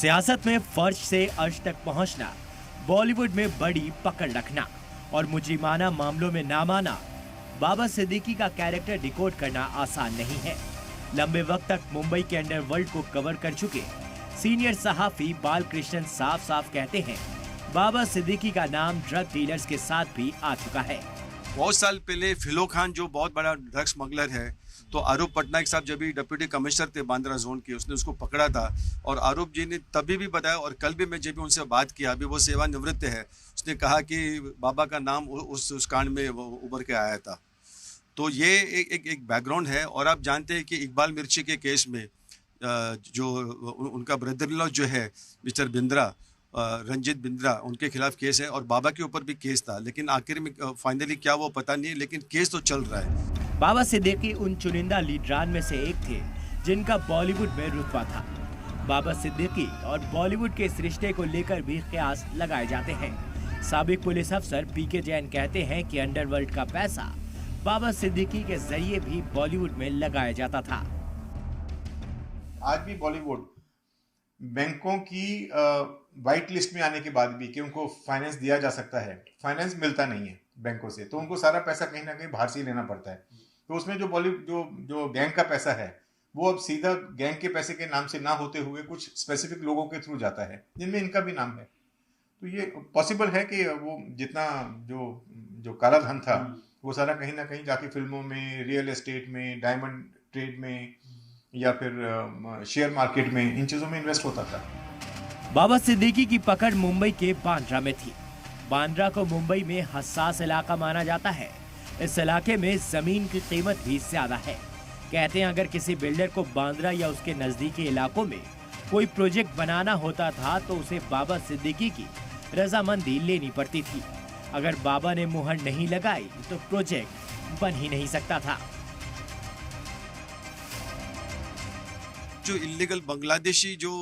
सियासत में फर्श से अर्श तक पहुंचना, बॉलीवुड में बड़ी पकड़ रखना और मुजरिमाना मामलों में नामाना, बाबा सिद्दीकी का कैरेक्टर डिकोड करना आसान नहीं है। लंबे वक्त तक मुंबई के अंडरवर्ल्ड को कवर कर चुके सीनियर सहाफी बालकृष्णन साफ साफ कहते हैं, बाबा सिद्दीकी का नाम ड्रग डीलर्स के साथ भी आ चुका है। बहुत साल पहले फिलो खान जो बहुत बड़ा ड्रग स्मगलर है, तो आरूप पटनायक साहब जब भी डिप्टी कमिश्नर थे बांद्रा जोन के, उसने उसको पकड़ा था और आरूप जी ने तभी भी बताया और कल भी मैं जब भी उनसे बात किया, अभी वो सेवानिवृत्त है, उसने कहा कि बाबा का नाम उस कांड में उभर के आया था। तो ये एक बैकग्राउंड है। और आप जानते हैं कि इकबाल मिर्ची के केस में जो उनका ब्रदर इन लॉ जो है मिस्टर बिंद्रा, रंजीत बिंद्रा, उनके खिलाफ केस है और बाबा के ऊपर भी केस था, लेकिन आखिर में फाइनली क्या वो पता नहीं, लेकिन केस तो चल रहा है। बाबा सिद्दीकी उन चुनिंदा लीडरान में से एक थे जिनका बॉलीवुड में रुतबा था। बाबा सिद्दीकी और बॉलीवुड के इस रिश्ते को लेकर भी कयास लगाए जाते हैं। साबिक पुलिस अफसर पीके जैन कहते हैं कि अंडरवर्ल्ड का पैसा बाबा सिद्दीकी के जरिए भी बॉलीवुड में लगाया जाता था। आज भी बॉलीवुड बैंकों की वाइट लिस्ट में आने के बाद भी कि उनको फाइनेंस दिया जा सकता है, फाइनेंस मिलता नहीं है बैंकों से, तो उनको सारा पैसा कहीं ना कहीं बाहर से ही लेना पड़ता है। तो उसमें जो बॉलीवुड जो गैंग का पैसा है, वो अब सीधा गैंग के पैसे के नाम से ना होते हुए कुछ स्पेसिफिक लोगों के थ्रू जाता है, जिनमें इनका भी नाम है। तो ये पॉसिबल है कि वो जितना जो काला धन था वो सारा कहीं ना कहीं जाके फिल्मों में, रियल एस्टेट में, डायमंड ट्रेड में या फिर शेयर मार्केट में, इन चीजों में इन्वेस्ट होता था। बाबा सिद्दीकी की पकड़ मुंबई के बांद्रा में थी। बांद्रा को मुंबई में हसास इलाका माना जाता है। इस इलाके में जमीन की कीमत भी ज्यादा है। कहते हैं अगर किसी बिल्डर को बांद्रा या उसके नजदीकी इलाकों में कोई प्रोजेक्ट बनाना होता था तो उसे बाबा सिद्दीकी की रजामंदी लेनी पड़ती थी। अगर बाबा ने मुहर नहीं लगाई तो प्रोजेक्ट बन ही नहीं सकता था। जो इलीगल बांग्लादेशी जो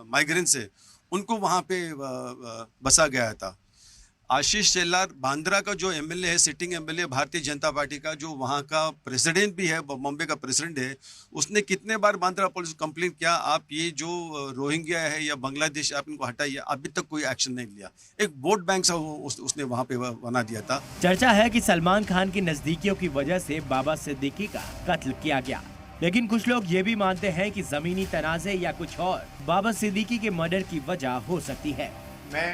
माइग्रेंट्स है, उनको वहाँ पे बसा गया था। आशीष शेलार बांद्रा का जो एमएलए है, sitting MLA Bharatiya Janata party का, जो वहाँ का प्रेसिडेंट भी है, बॉम्बे का प्रेसिडेंट है, उसने कितने बार बांद्रा पुलिस को कंप्लेंट किया, आप ये जो रोहिंग्या है या बांग्लादेश, आप इनको हटाइए, अभी तक कोई एक्शन नहीं लिया। एक वोट बैंक सा उसने वहाँ पे बना दिया था। चर्चा है कि सलमान खान की नजदीकियों की वजह से बाबा सिद्दीकी का कत्ल किया गया, लेकिन कुछ लोग ये भी मानते हैं कि जमीनी तनाज़े या कुछ और बाबा सिद्दीकी के मर्डर की वजह हो सकती है। मैं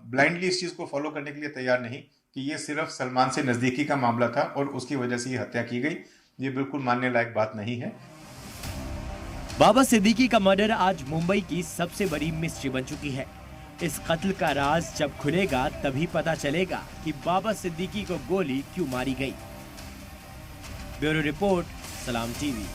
ब्लाइंडली इस चीज को फॉलो करने के लिए तैयार नहीं कि ये सिर्फ सलमान से नजदीकी का मामला था और उसकी वजह से ये हत्या की गई। ये बिल्कुल मानने लायक बात नहीं है। बाबा सिद्दीकी का मर्डर आज मुंबई की सबसे बड़ी मिस्ट्री बन चुकी है। इस कत्ल का राज जब खुलेगा तभी पता चलेगा कि बाबा सिद्दीकी को गोली क्यों मारी गई। ब्यूरो रिपोर्ट, सलाम टीवी।